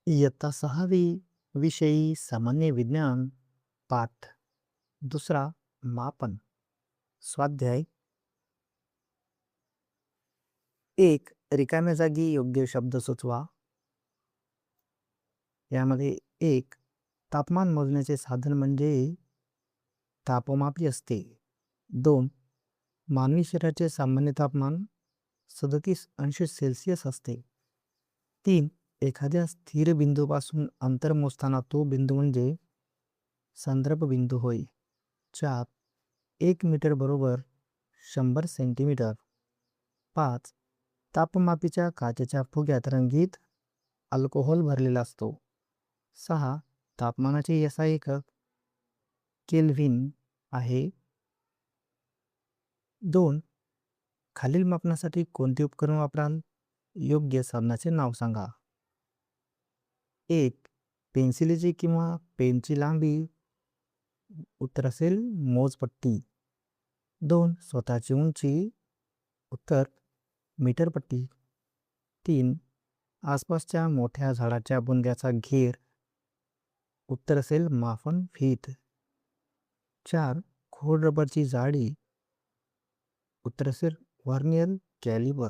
इयत्ता 6वी विषयी सामान्य विज्ञान पाठ दुसरा मापन स्वाध्याय एक रिकाम्या जागी योग्य शब्द सुचवा. यामध्ये एक तापमान मोजण्याचे साधन म्हणजे तापमापी असते. 2 मानवी शरीराचे सामान्य तापमान 37 अंश सेल्सिअस असते. 3 एखाद्या स्थिर बिंदूपासून अंतर मोजताना तो बिंदू म्हणजे संदर्भ बिंदू होय. 4 1 मीटर बरोबर 100 सेंटीमीटर. 5 तापमापीच्या काचेच्या फुग्यात रंगीत अल्कोहोल भरलेला असतो. 6 तापमानाचे SI एकक केल्व्हिन आहे. 2 खालील मापनासाठी कोणते उपकरण वापराल? योग्य साधनाचे नाव सांगा. 1 पेन्सिलीची किंवा पेनची लांबी. उत्तर असेल मोजपट्टी. 2 स्वतःची उंची. उत्तर मीटरपट्टी. 3 आसपासच्या मोठ्या झाडाच्या बुंद्याचा घेर. उत्तर असेल मापन फीट. 4 खोड रबरची जाडी. उत्तर असेल व्हर्नियर कॅलिपर.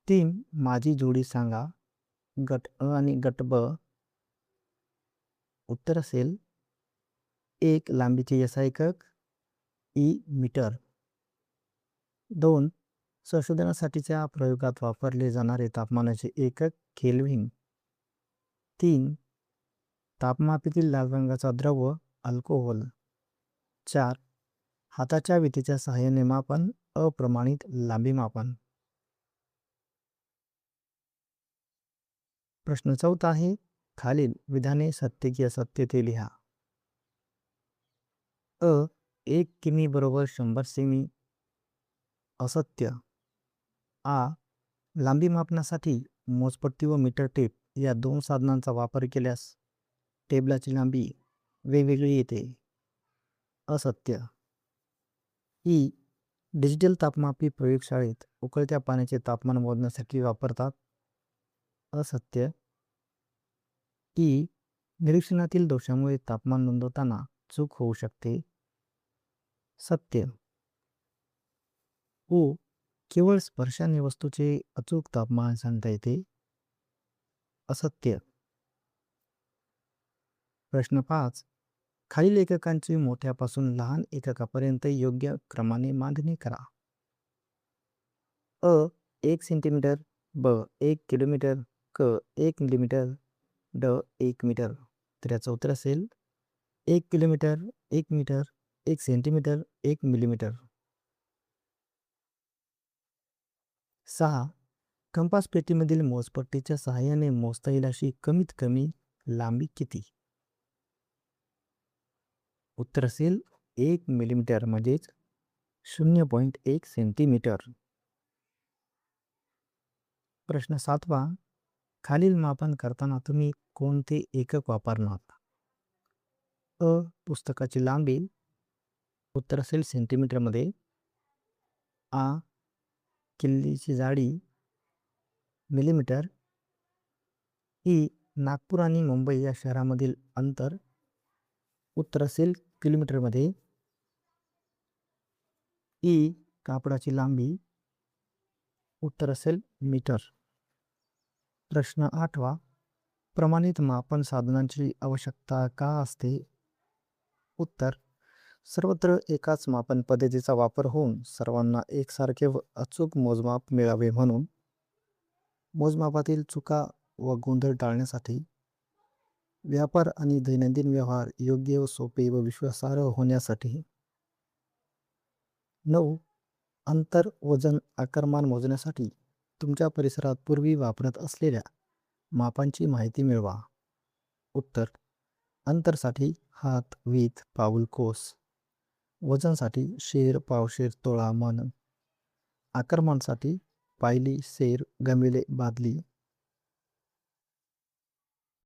3 माझी जोडी सांगा. गट अ आणि गट ब. उत्तर असेल 1 लांबीचे SI एकक मीटर. 2 संशोधनासाठीच्या प्रयोगात वापरले जाणारे तापमानाचे एकक केल्व्हिन. 3 तापमापीतील लाल रंगाचा द्रव अल्कोहोल. 4 हाताच्या विटेच्या सहाय्याने मापन अप्रमाणित लांबी मापन. प्रश्न 4 आहे. खालील विधाने सत्य की असत्य ते लिहा. 1 किमी बरोबर 100 सेमी. असत्य. आ लांबी मापनासाठी मोजपट्टी व मीटर टेप या दोन साधनांचा वापर केल्यास टेबलाची लांबी वेगवेगळी येते. असत्य. ही डिजिटल तापमापी प्रयोगशाळेत उकळत्या पाण्याचे तापमान मोजण्यासाठी वापरतात. असत्य. निरीक्षणातील दोषामुळे तापमान नोंदवताना चूक होऊ शकते. सत्य. केवळ स्पर्शाने वस्तूचे अचूक तापमान सांगता येते. असत्य. प्रश्न 5 खालील एककांची मोठ्यापासून लहान एककापर्यंत योग्य क्रमाने मांडणी करा. 1 सेंटीमीटर. ब 1 किलोमीटर. क 1 मिलीमीटर. ड 1 मीटर. तर याचं उत्तर असेल 1 kilometre, 1 metre, 1 centimetre, 1 millimetre. 6 compass पेटीमधील मोजपट्टीच्या सहाय्याने मोजता येईल अशी कमीत कमी लांबी किती? उत्तर असेल 1 मिलीमीटर म्हणजेच 0.1 सेंटीमीटर. प्रश्न 7 खालील मापन करताना तुम्ही कोणते एकक वापरणार? पुस्तकाची लांबी. उत्तर असेल सेंटीमीटरमध्ये. आ किल्लीची जाडी. मिलीमीटर. नागपूर आणि मुंबई या शहरामधील अंतर. उत्तर असेल किलोमीटरमध्ये. कापडाची लांबी. उत्तर असेल मीटर. प्रश्न 8 प्रमाणित मापन साधनांची आवश्यकता का असते? उत्तर सर्वत्र एकाच मापन पद्धतीचा वापर होऊन सर्वांना एकसारखे व अचूक मोजमाप मिळावे म्हणून. मोजमापातील चुका व गोंधळ टाळण्यासाठी. व्यापार आणि दैनंदिन व्यवहार योग्य व सोपे व विश्वासार्ह होण्यासाठी. 9 अंतर वजन आकारमान मोजण्यासाठी तुमच्या परिसरात पूर्वी वापरत असलेल्या मापांची माहिती मिळवा. उत्तर अंतरसाठी हात, वीत, पाऊल, कोस. वजनसाठी शेर, पावशेर, तोळा, मन. आकारमानसाठी पायली, सेर, गमिले, बादली.